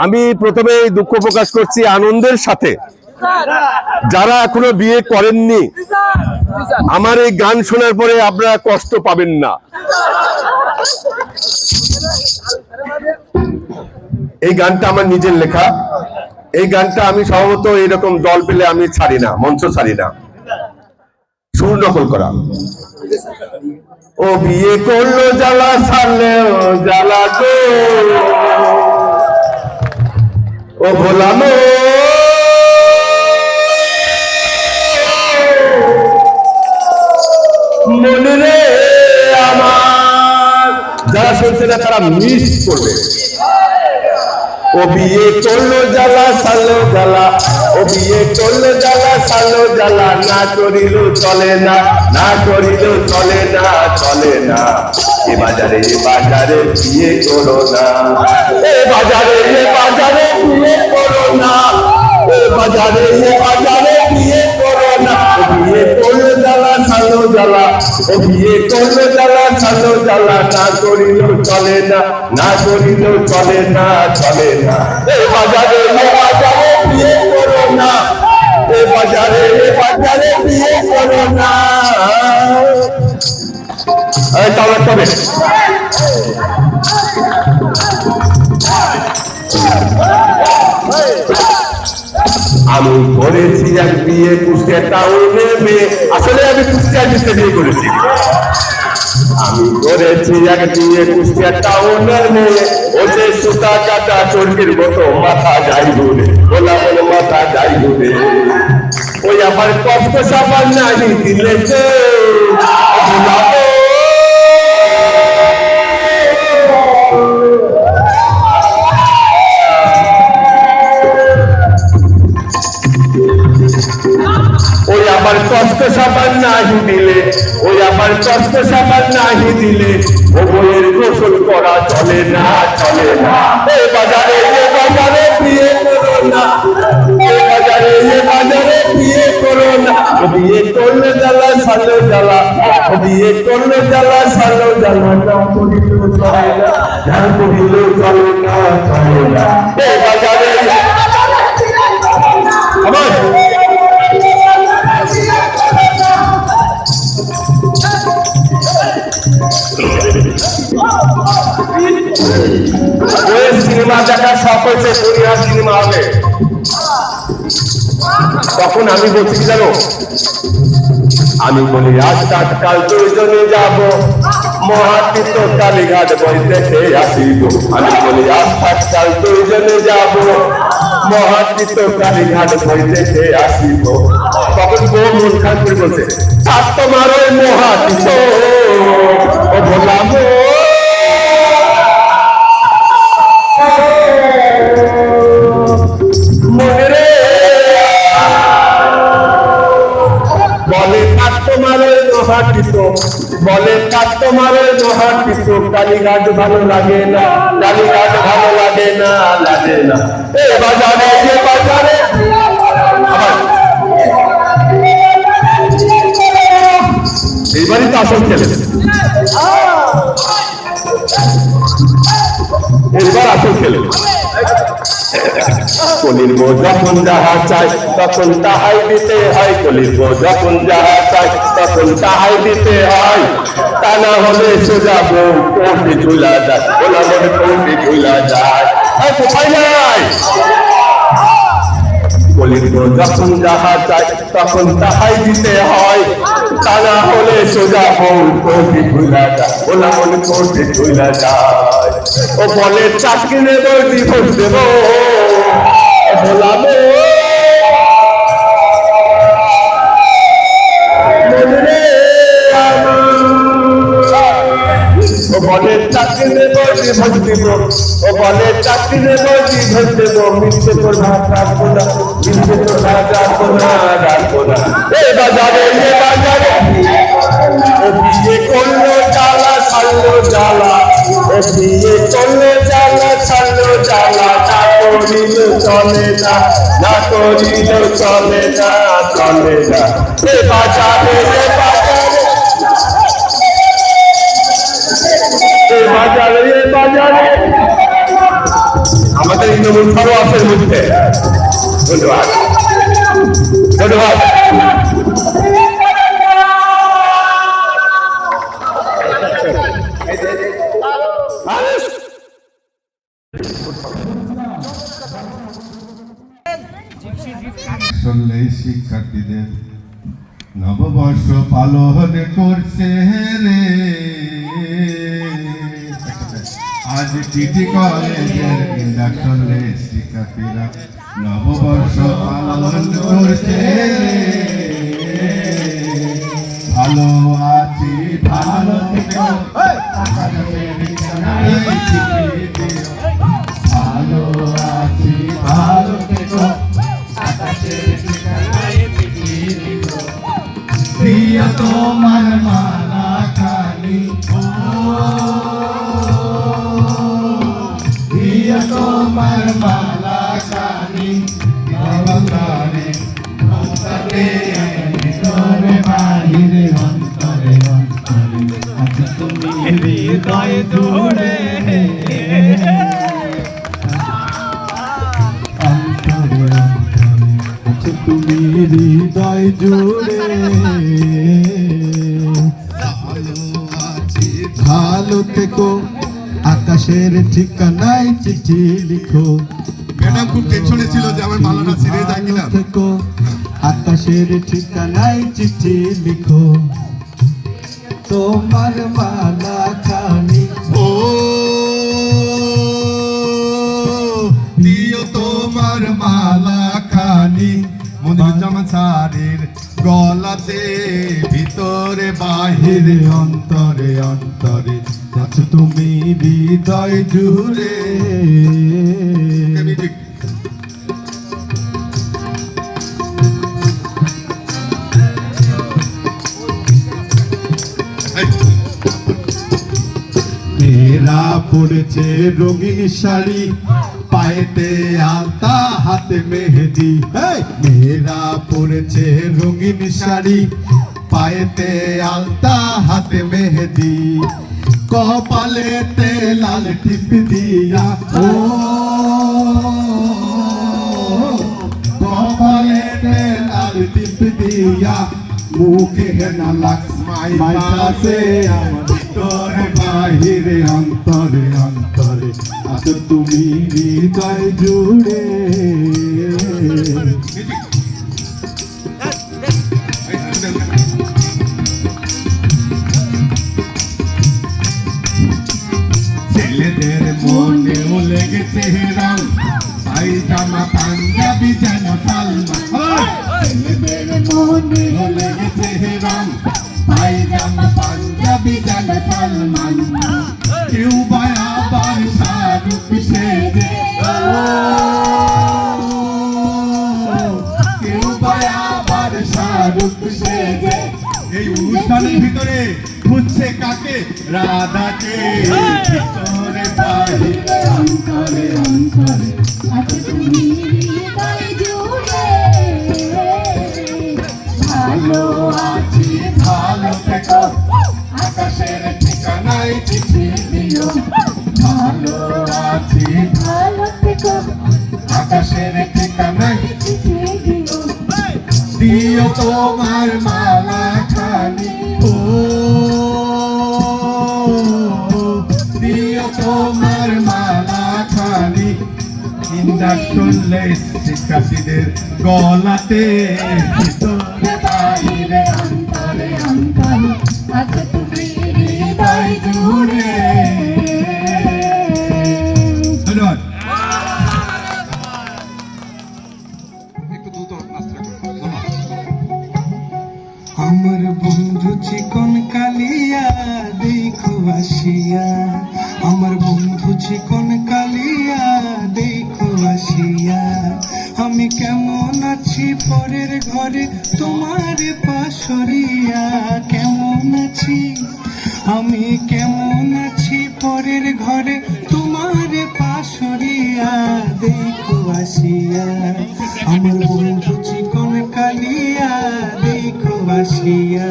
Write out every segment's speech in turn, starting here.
আমি প্রথমে দুঃখ প্রকাশ করছি আনন্দের সাথে যারা এখনো বিয়ে করেননি, আমার এই গান শোনার পরে আপনারা কষ্ট পাবেন না। এই গানটা আমার নিজের লেখা। এই গানটা আমি সম্ভবত এরকম দল পেলে আমি ছাড়ি না, মঞ্চ ছাড়ি না, সুর নকল করা। ও বিয়ে করলো জ্বালা ছাড়লেও জ্বালা গো, ও ভোলানো মনে রে আমার। যারা শুনছে না তারা মিস করবে। ও বিয়ে করলো জ্বালা ছাড়লো জ্বালা, ও বিয়ে করলো জ্বালা ছাড়লো জ্বালা, না করিল চলে না, না করিল চলে না, চলে না। এ বাজারে বিয়ে করো না, এ বাজারে বিয়ে করো না, এ বাজারে বিয়ে করো না। ও বিয়ে করলো জ্বালা ছাড়লো জ্বালা, ও বিয়ে করলো জ্বালা ছাড়লো জ্বালা, না করিল চলে না, না করিল চলে না, চলে না। এ বাজারে বিয়ে করো না, এ বাজারে বিয়ে করো না। তাহলে তবে আমি করেছি এক বিয়ে কুষ্টিয়া টাউনে মেয়ে, আসলে আমি কুষ্টিয়া ডিস্ট্রিক্টে বিয়ে করেছি। আমি করেছি এক বিয়ে কুষ্টিয়া টাউনের মেয়ে, ও যে সুতা কাটা চর্কির মতো মাথা যাই ঘুরে, বলা বলে মাথা যাই ঘুরে। ওই আমার কষ্ট সাবান নাহি দিলে যে ওই আমার কষ্ট সাবান নাহি দিলে, ওই আমার কষ্ট সাবান নাহি দিলে, ও বইয়ের গোসল করা চলে না, চলে না। এ বাজারে বিয়ে করো না, এ বাজারে বিয়ে করো না। ও বিয়ে করলে জ্বালা ছাড়লো জ্বালা, ও বিয়ে করলে জ্বালা ছাড়লো জ্বালা, না করিল চলে না, না করিল চলে না, চলে না। এ বাজারে আমার সিনেমা দেখার শখ হয়েছে, দুনিয়ার সিনেমা হলে। তখন আমি বলছি কি জানো, আমি বলি আজ কাল দুইজনে যাব মহাতীর্থ কালীঘাট বই দেখে আসিব। আমি বলি আজ কাল দুইজনে যাব মহাতীর্থ কালীঘাট বই দেখে আসিব। তখন বউ মন খান করে বলছে, আর তোমার ওই মহাতীর্থ ও বললাম মনে রে, বলে কাজ তোমার মহাতীর্থ, বলে কাজ তোমার মহাতীর্থ, কালীঘাট ভালো লাগে না, কালীঘাট ভালো লাগে না, লাগে না। এ বাজারে এইবারই তো আসল খেলে, এবার আসল খেলে। কলির বউ যখন যাহা চাই তখন তাহাই দিতে হয়, কলির বউ যখন যাহা চাই তখন তাহাই দিতে হয়। তা না হলে সোজা বউ কোর্টে ঝুলা যায়, ওলা বলে কোর্টে ঝুলা যায়। কোথায় নাই কলির বউ যখন যাহা চাই তখন তাহাই দিতে হয়, তা না হলে সোজা বউ কোর্টে ঝুলা যায়, ওলা বলে কোর্টে ঝুলা যায়। ও বলে চাকরি নেব, ডিভোর্স দেব, বলাবো ও বলে চাকরি নেব, ডিভোর্স দেব, ও বলে চাকরি নেব, ডিভোর্স দেব, মিথ্যে তোর ভাত রাখবো না, মিথ্যে তোর ভাত রাখবো না, রাখবো না। এ বাজারে ও বিয়ে করলো জ্বালা ছাড়লো জ্বালা, ও বিয়ে করলো জ্বালা ছাড়লো জ্বালা, না করিল চলে না, না করিল চলে না, চলে না। এ বাজারে বাজারে আমাদের ইন্দোর সর্বাসের মধ্যে। ধন্যবাদ ধন্যবাদ। শিক্ষার্থীদের নববর্ষ পালন করছে রে আজ টিটি কলেজের ইন্ডাকশন শিক্ষার্থীরা নববর্ষ পালন করছে রে ভালো আছি ভালো ভালো আছি ভালো প্রিয় তোমার মালা খানি প্রিয় তোমার মালা খানি অবতারে অন্তরে ভিতরে বাহিরে অন্তরে অন্তরে আচ্ছা তুমি হৃদয় জুড়ে তুমি হৃদয় জুড়ে ভালো থেকো আকাশের ঠিকানায় চিঠি লিখো। ম্যাডাম খুব টেনশনে ছিল যে আমার মালাটা ছিঁড়ে যায় কিনা। থেকো আকাশের ঠিকানায় চিঠি লিখো তোমার মালা খানি ও দিও তোমার মালা খানি মনিরুজ্জামান স্যারের গলাতে ভিতরে বাহিরে অন্তরে অন্তরে আছো তুমি হৃদয় জুড়ে। মেয়েরা পড়েছে রঙিন শাড়ি পায়েতে আলতা হাতে মেহেদি মেয়েরা পড়েছে রঙিন শাড়ি পায়েতে আলতা হাতে মেহেদি কপালেতে লাল টিপ দিয়া ও কপালেতে লাল টিপ দিয়া মুখে হেনা লাক্সমাই মাইতাছে আমার ভিতরে বাহিরে অন্তরে অন্তরে আছো তুমি হৃদয় জুড়ে। ছেলেদের মনেও লেগেছে রং পায়জামা পাঞ্জাবি যেন সালমান ছেলেদের মনেও লেগেছে রং পায়জামা পাঞ্জাবি যেন সালমান কেউ বা আবার শাহরুখ সেজে কেউ বা আবার শাহরুখ সেজে এই অনুষ্ঠানের ভিতরে খুঁজছে কাকে রাধাকে ভিতরে বাহিরে অন্তরে অন্তরে আছো তুমি হৃদয় জুড়ে ভালো আছি ভালো থেকো আকাশের ঠিকানায় চিঠি দিও ভালো আছি ভালো থেকো আকাশের ঠিকানায় চিঠি দিও দিও তোমার মালা খানি ও দিও তোমার মালা খানি ইন্ডাকশন শিক্ষার্থীদের গলাতে ভিতরে বাহিরে অন্তরে অন্তরে আছো তুমি হৃদয় জুড়ে। ধন্যবাদ। আমার বন্ধু চিকন কালিয়া দেখো আসিয়া আমার বন্ধু চিকন কালিয়া দেখো আসিয়া আমি কেমন আছি পরের ঘরে তোমার পাশরিয়া কেমন আছি আমি কেমন আছি পরের ঘরে তোমার পাশরিয়া দেখো আসিয়া আমার বন্ধু চিকন কালিয়া দেখো আসিয়া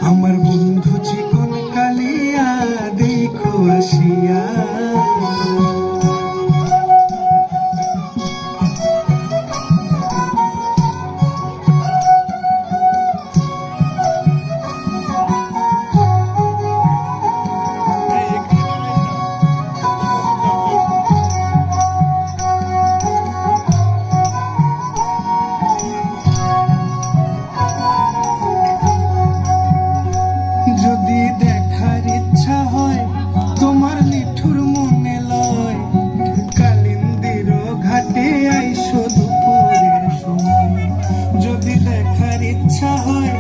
আমার বন্ধু চিকন কালিয়া দেখো আসিয়া যদি দেখার ইচ্ছা হয় তোমার নিঠুর মনে লয়, কালিন্দির ঘাটে আইসো দুপুরের সময়। যদি দেখার ইচ্ছা হয়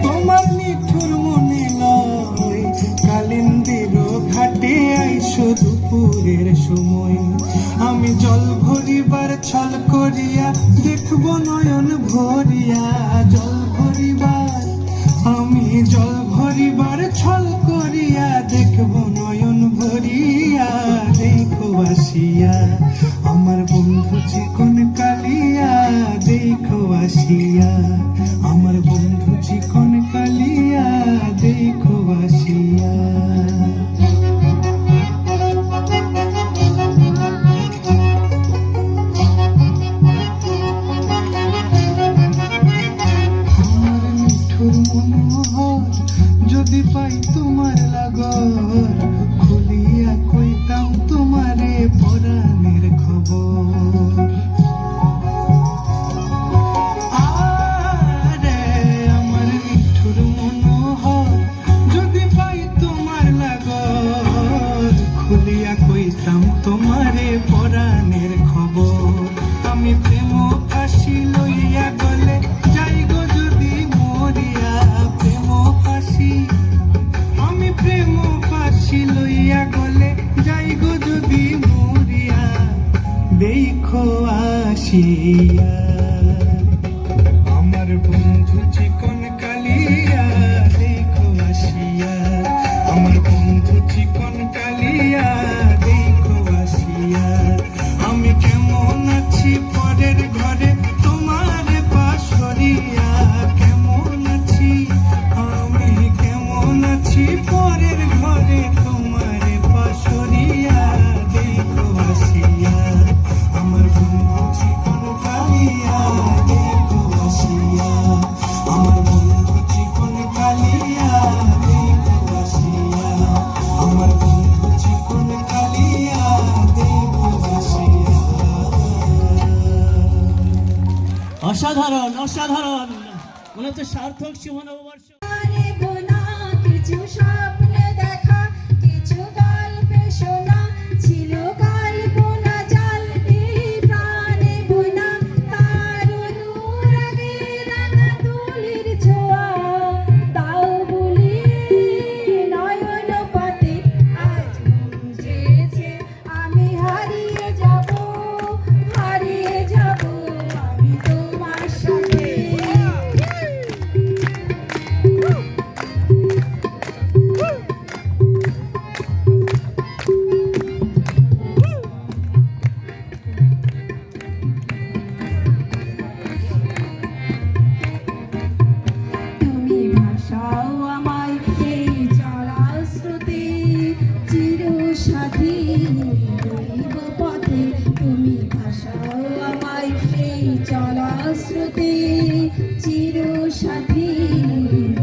তোমার নিঠুর মনে লয়, কালিন্দির ঘাটে আইসো দুপুরের সময়। আমি জল ভরিবার ছল করিয়া দেখব নয়ন ভরিয়া, জল ভরিবার আমি জল ভরিবার ছল করিয়া দেখব নয়ন ভরিয়া। দেখো আসিয়া আমার বন্ধু চিকন কালিয়া, দেখো আসিয়া আমার বন্ধু চিকন কালিয়া, দেখো আসিয়া। যদি পাই তোমার লাগর, খুলিয়া কইতাম তোমারে পরাণের খবর। আরে আমার মিঠুর মনোহর, যদি পাই তোমার লাগর, খুলিয়া কইতাম তোমারে পরাণের খবর। আমি প্রেম ফাঁসি লইয়া গলে যাই গো যদি মরিয়া, প্রেম ফাঁসি আমি প্রেম ফাঁসি লইয়া গলে যাই গো যদি মরিয়া। দেখো আসিয়া আমার বন্ধু চিকন কালিয়া, দেখো আসিয়া আমার বন্ধু চিকন কালিয়া, দেখো আসিয়া। আমি কেমন আছি পরের ঘরে তোমার পাশরিয়া, কেমন আছি আমি কেমন আছি পরের ঘরে তোমার পাশরিয়া। দেখো আসিয়া আমার বন্ধু চিকন কালিয়া, দেখো আসিয়া আমার বন্ধু চিকন কালিয়া, দেখো আসিয়া আমার বন্ধু চিকন কালিয়া, দেখো আসিয়া। অসাধারণ অসাধারণ, মনে হচ্ছে সার্থক শুভ নববর্ষ। নেব না কিছু স্বপ্ন দেখা, কিছু গল্প শোনা, ছিল কল্পনা জাল এই প্রাণে বোনা। তার দূর আগে রাঙা তুলির ছোঁয়া দাও বলি নয়ন পথে। আজ বুঝেছে আমি হারিয়ে যাব, হারিয়ে যাব আমি তোমার সাথে। তুমি ভাষাও আমায় এই চলা স্রোতে, চির সাথী রইব পথে। তুমি ভাষাও আমায় এই চলা স্রোতে, চির সাথী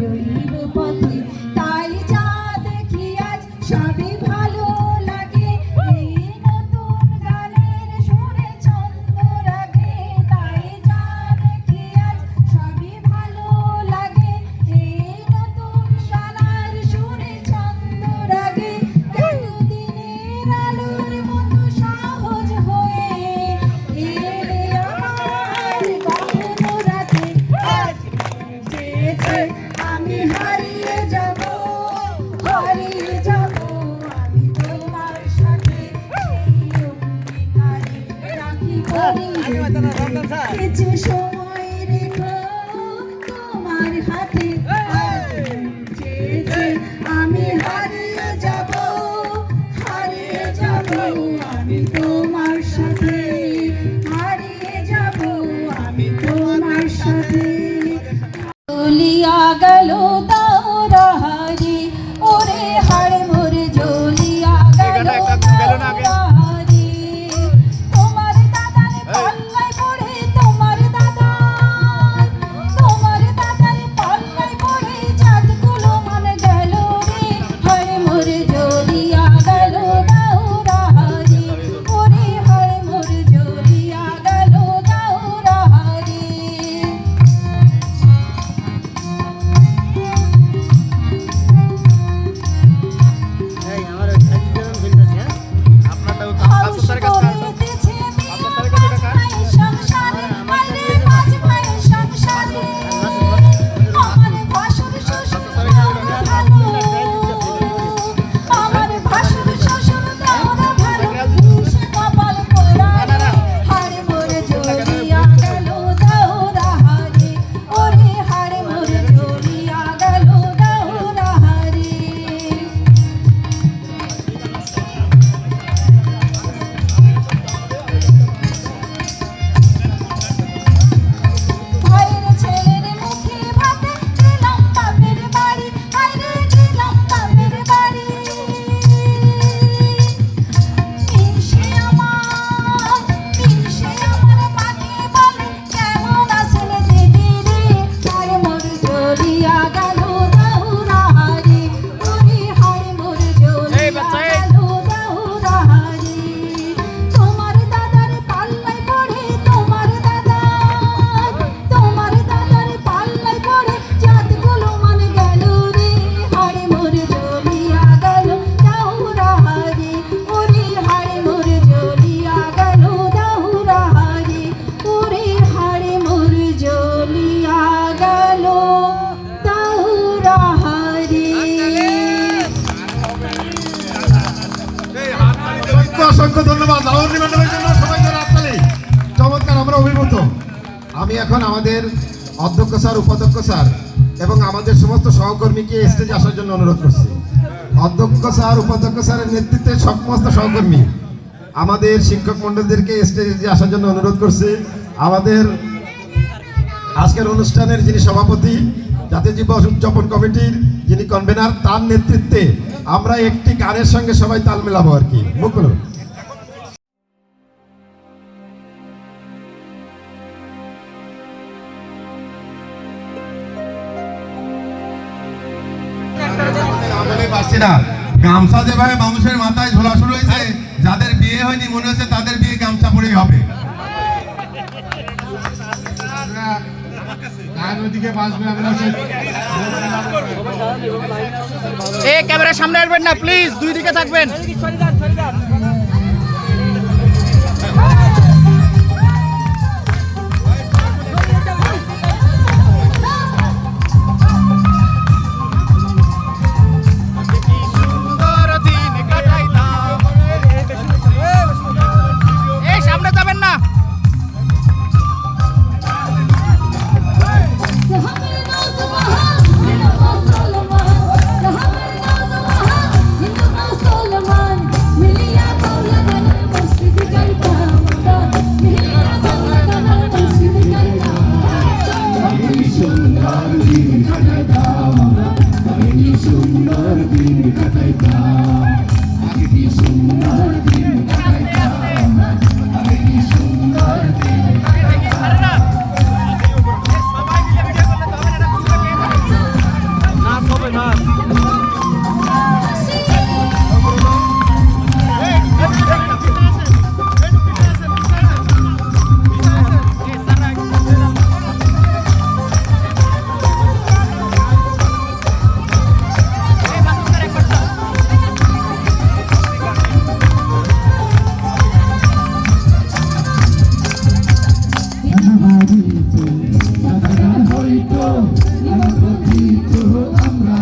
রইব পথে। তাই যা দেখি আজ সবই ভালো লাগে, এই নতুন গানের সুরে ছন্দ রাগে। তাই যা দেখি আজ সবই ভালো লাগে, এই নতুন শালার সুরে ছন্দ রাগে। এতদিনের আলোর মতো সহজ হয়ে এলে আমার কখনো রাতে। আজ বুঝেছে আমি হারিয়ে যাব, হারিয়ে যাব আমি তোমার সাথে। সেই অঙ্গীকারে রাখি করি কিছু সময় রেখো তোমার হাতে। আজ বুঝেছে আমি হারিয়ে যাব, হারিয়ে যাব আমি তোমার সাথে, হারিয়ে যাব আমি তোমার সাথে। জ্বলিয়া গেল দাওরাহারি, ওরে হাড় মোর জ্বলিয়া গেল দাওরাহারি। তোমার দাদার পাল্লায় পড়ে, তোমার দাদার পাল্লায় পড়ে চাঁদগুলো মান গেল রে। হাড় মোর জ্বলিয়া গেল দাওরাহারি, ওরে হাড় মোর জ্বলিয়া গেল দাওরাহারি। ধন্যবাদ লালনদী ম্যাডামের জন্য সবাইকে রাতকালে চমৎকার, আমরা অভিভূত। আমি এখন আমাদের অধ্যক্ষ স্যার, উপাধ্যক্ষ স্যার এবং আমাদের সমস্ত সহকর্মীকে স্টেজে আসার জন্য অনুরোধ করছি। অধ্যক্ষ স্যার, উপাধ্যক্ষ স্যারের নেতৃত্বে সমস্ত সহকর্মী আমাদের শিক্ষক মণ্ডলীদেরকে স্টেজে আসার জন্য অনুরোধ করছি। আমাদের আজকের অনুষ্ঠানের যিনি সভাপতি, জাতীয় যুব উদযাপন কমিটির যিনি কনভেনার, তার নেতৃত্বে আমরা একটি গানের সঙ্গে সবাই তাল মেলাবো আর কি। মুখ বলুন। পারছি না, গামছা যেভাবে মানুষের মাথায় ঝোলা শুরু হয়েছে, যাদের বিয়ে হয়নি মনে হচ্ছে তাদের বিয়ে গামছা পরেই হবে। এই ক্যামেরার সামনে আসবেন না প্লিজ, দুই দিকে থাকবেন। এই সামনে যাবেন না। হয়তো আমরা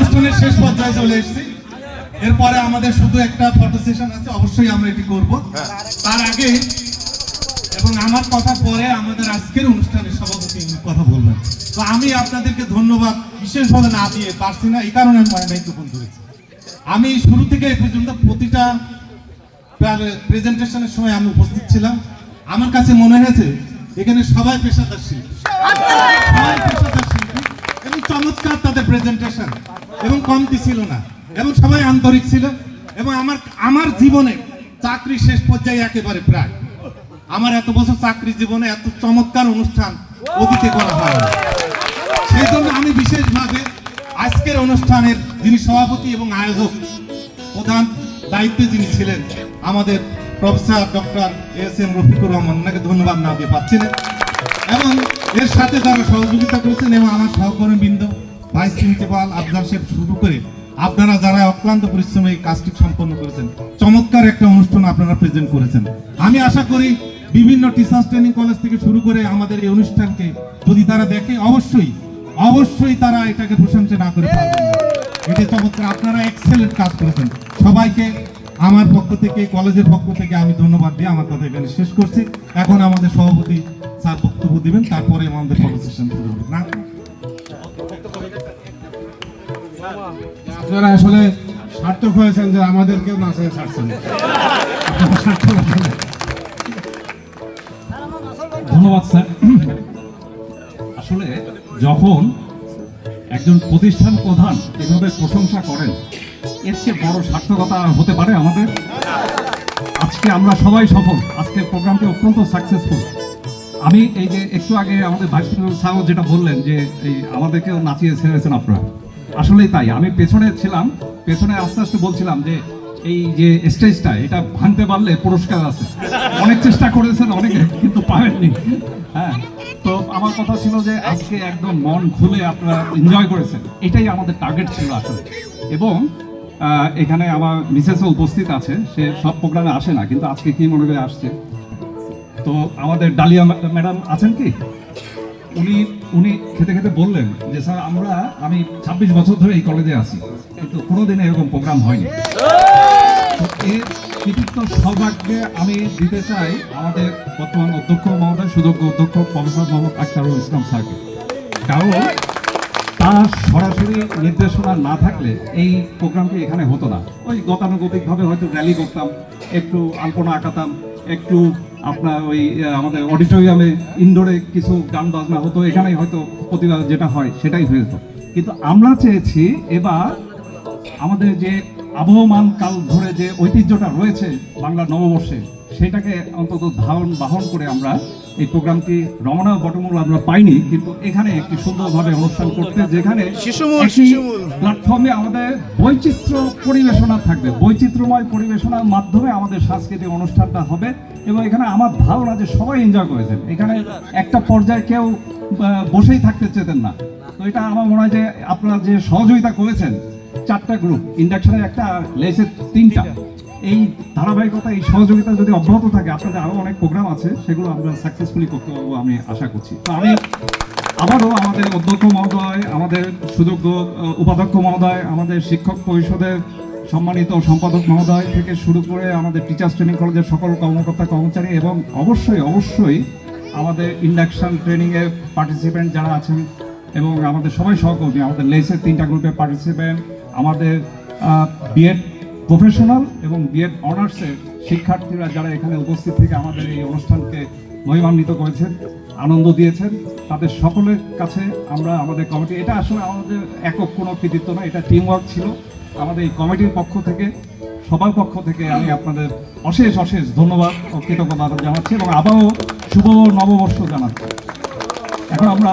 অনুষ্ঠানের শেষ পর্যায়ে চলে এসেছি। এরপরে আমাদের শুধু একটা ফটো সেশন আছে, অবশ্যই আমরা এটি করব। তার আগে এবং আমার কথা পরে আমাদের আজকের অনুষ্ঠানের সভাপতি কথা বলবেন। তো আমি আপনাদেরকে ধন্যবাদ বিশেষভাবে না দিয়ে পারছি না, এই কারণে আমি মাইক্রোফোন ধরেছি। আমি শুরু থেকে এই পর্যন্ত প্রতিটা প্রেজেন্টেশনের সময় আমি উপস্থিত ছিলাম। আমার কাছে মনে হয়েছে এখানে সবাই পেশাদার শিল্পী, সবাই পেশাদার শিল্পী এবং চমৎকার তাদের প্রেজেন্টেশন এবং কমতি ছিল না এবং সবাই আন্তরিক ছিল। এবং আমার জীবনে চাকরি শেষ পর্যায়ে একেবারে প্রায়, আমার এত বছর চাকরি জীবনে এত চমৎকার অনুষ্ঠান অতীতে করা হয় না। সেই জন্য আমি বিশেষভাবে আজকের অনুষ্ঠানের যিনি সভাপতি এবং আয়োজক, প্রধান দায়িত্বে যিনি ছিলেন আমাদের professor doctor SM. Rafiqur Rahman, ওনাকে ধন্যবাদ না দিয়ে পাচ্ছি না। এবং এর সাথে যারা সহযোগিতা করেছেন এবং আমার সহকর্মীবৃন্দ, ভাইস প্রিন্সিপাল আফজাল সাহেব শুরু করে আপনারা যারা অক্লান্ত পরিশ্রমে এই কাজটি সম্পন্ন করেছেন, চমৎকার একটা অনুষ্ঠান আপনারা প্রেজেন্ট করেছেন। আমি আশা করি বিভিন্ন টিচার্স ট্রেনিং কলেজ থেকে শুরু করে আমাদের এই অনুষ্ঠানকে যদি তারা দেখে, অবশ্যই তারা এটাকে প্রশংসা না করে পারবেন না। এটা চমৎকার, আপনারা এক্সেলেন্ট কাজ করেছেন। সবাইকে আমার পক্ষ থেকে, কলেজের পক্ষ থেকে আমি ধন্যবাদ দিয়ে আমার কথা এখানে শেষ করছি। এখন আমাদের সভাপতি স্যার বক্তব্য দিবেন, তারপরে আমাদের ফটো সেশন শুরু হবে। না, আপনারা আসলে সার্থক হয়েছেন যে আমাদেরকেও নাচে ছাড়ছেন। ধন্যবাদ স্যার। আসলে যখন একজন প্রতিষ্ঠান প্রধান এভাবে প্রশংসা করেন, এর চেয়ে বড় সার্থকতা আর হতে পারে আমাদের? আজকে আমরা সবাই সফল, আজকের প্রোগ্রামটি অত্যন্ত সাকসেসফুল। আমি এই যে একটু আগে আমাদের ভাইস প্রিন্সিপাল স্যার যেটা বললেন যে এই আমাদেরকেও নাচিয়ে ছেড়েছেন আপনারা, আসলেই তাই। আমি পেছনে ছিলাম, পেছনে আস্তে আস্তে বলছিলাম যে এই যে স্টেজটা, এটা ভাঙতে পারলে পুরস্কার আছে। অনেক চেষ্টা করেছেন অনেকে, কিন্তু পারেননি। হ্যাঁ, তো আমার কথা ছিল যে আজকে একদম মন খুলে আপনারা এনজয় করেছেন, এটাই আমাদের টার্গেট ছিল আসলে। এবং এখানে আমার মিসেসও উপস্থিত আছে, সে সব প্রোগ্রামে আসে না, কিন্তু আজকে কি মনে করে আসছে। তো আমাদের ডালিয়া ম্যাডাম আছেন কি, উনি খেতে খেতে বললেন যে স্যার আমি 26 বছর ধরে এই কলেজে আছি, কিন্তু কোনোদিন এরকম প্রোগ্রাম হয়নি। তো এর কৃতিত্ব সৌভাগ্যে আমি দিতে চাই আমাদের বর্তমান অধ্যক্ষ মহোদয়, সুযোগ্য অধ্যক্ষ প্রফেসর মোহাম্মদ আখতারুল ইসলাম স্যারকে। কারণ তার সরাসরি নির্দেশনা না থাকলে এই প্রোগ্রামটি এখানে হতো না। ওই গতানুগতিকভাবে হয়তো র্যালি করতাম, একটু আলপনা আঁকাতাম, একটু আপনার ওই আমাদের অডিটোরিয়ামে ইনডোরে কিছু গান বাজনা হতো, এখানেই হয়তো প্রতিবার যেটা হয় সেটাই হয়ে যেত। কিন্তু আমরা চেয়েছি এবার আমাদের যে আবহমান কাল ধরে যে ঐতিহ্যটা রয়েছে বাংলা নববর্ষে, সেটাকে অন্তত বাহন করে আমরা এই প্রোগ্রামটি রমনা বটমূল আমরা পাইনি, কিন্তু এখানে একটি সুন্দরভাবে অনুষ্ঠান করতে, যেখানে প্ল্যাটফর্মে আমাদের বৈচিত্র্য পরিবেশনা থাকবে, বৈচিত্র্যময় পরিবেশনার মাধ্যমে আমাদের সাংস্কৃতিক অনুষ্ঠানটা হবে। এবং এখানে আমার ধারণা যে সবাই এনজয় করেছেন, এখানে একটা পর্যায়ে কেউ বসেই থাকতে চেতেন না। তো এটা আমার মনে হয় যে আপনারা যে সহযোগিতা করেছেন, 4টা গ্রুপ, ইন্ডাকশনের একটা, লেসের 3টা, এই ধারাবাহিকতা, এই সহযোগিতা যদি অব্যাহত থাকে, আপনাদের আরো অনেক প্রোগ্রাম আছে, সেগুলো আমরা সাকসেসফুলি করতে পারবো আমি আশা করছি। তো আমি আবারও আমাদের অধ্যক্ষ মহোদয়, আমাদের সুযোগ্য উপাধ্যক্ষ মহোদয়, আমাদের শিক্ষক পরিষদের সম্মানিত সম্পাদক মহোদয় থেকে শুরু করে আমাদের টিচার্স ট্রেনিং কলেজের সকল কর্মকর্তা কর্মচারী এবং অবশ্যই আমাদের ইন্ডাকশন ট্রেনিংয়ে পার্টিসিপেন্ট যারা আছেন এবং আমাদের সবাই সহকর্মী, আমাদের লেসের 3টা গ্রুপে পার্টিসিপেন্ট, আমাদের বিএড প্রফেশনাল এবং বিএড অনার্সের শিক্ষার্থীরা যারা এখানে উপস্থিত থেকে আমাদের এই অনুষ্ঠানকে মহিমান্বিত করেছেন, আনন্দ দিয়েছেন, তাদের সকলের কাছে আমরা আমাদের কমিটি, এটা আসলে আমাদের একক কোনো কৃতিত্ব না, এটা টিম ওয়ার্ক ছিল। আমাদের এই কমিটির পক্ষ থেকে, সবার পক্ষ থেকে আমি আপনাদের অশেষ ধন্যবাদ ও কৃতজ্ঞতা জানাচ্ছি এবং আবারও শুভ নববর্ষ জানাচ্ছি। এখন আমরা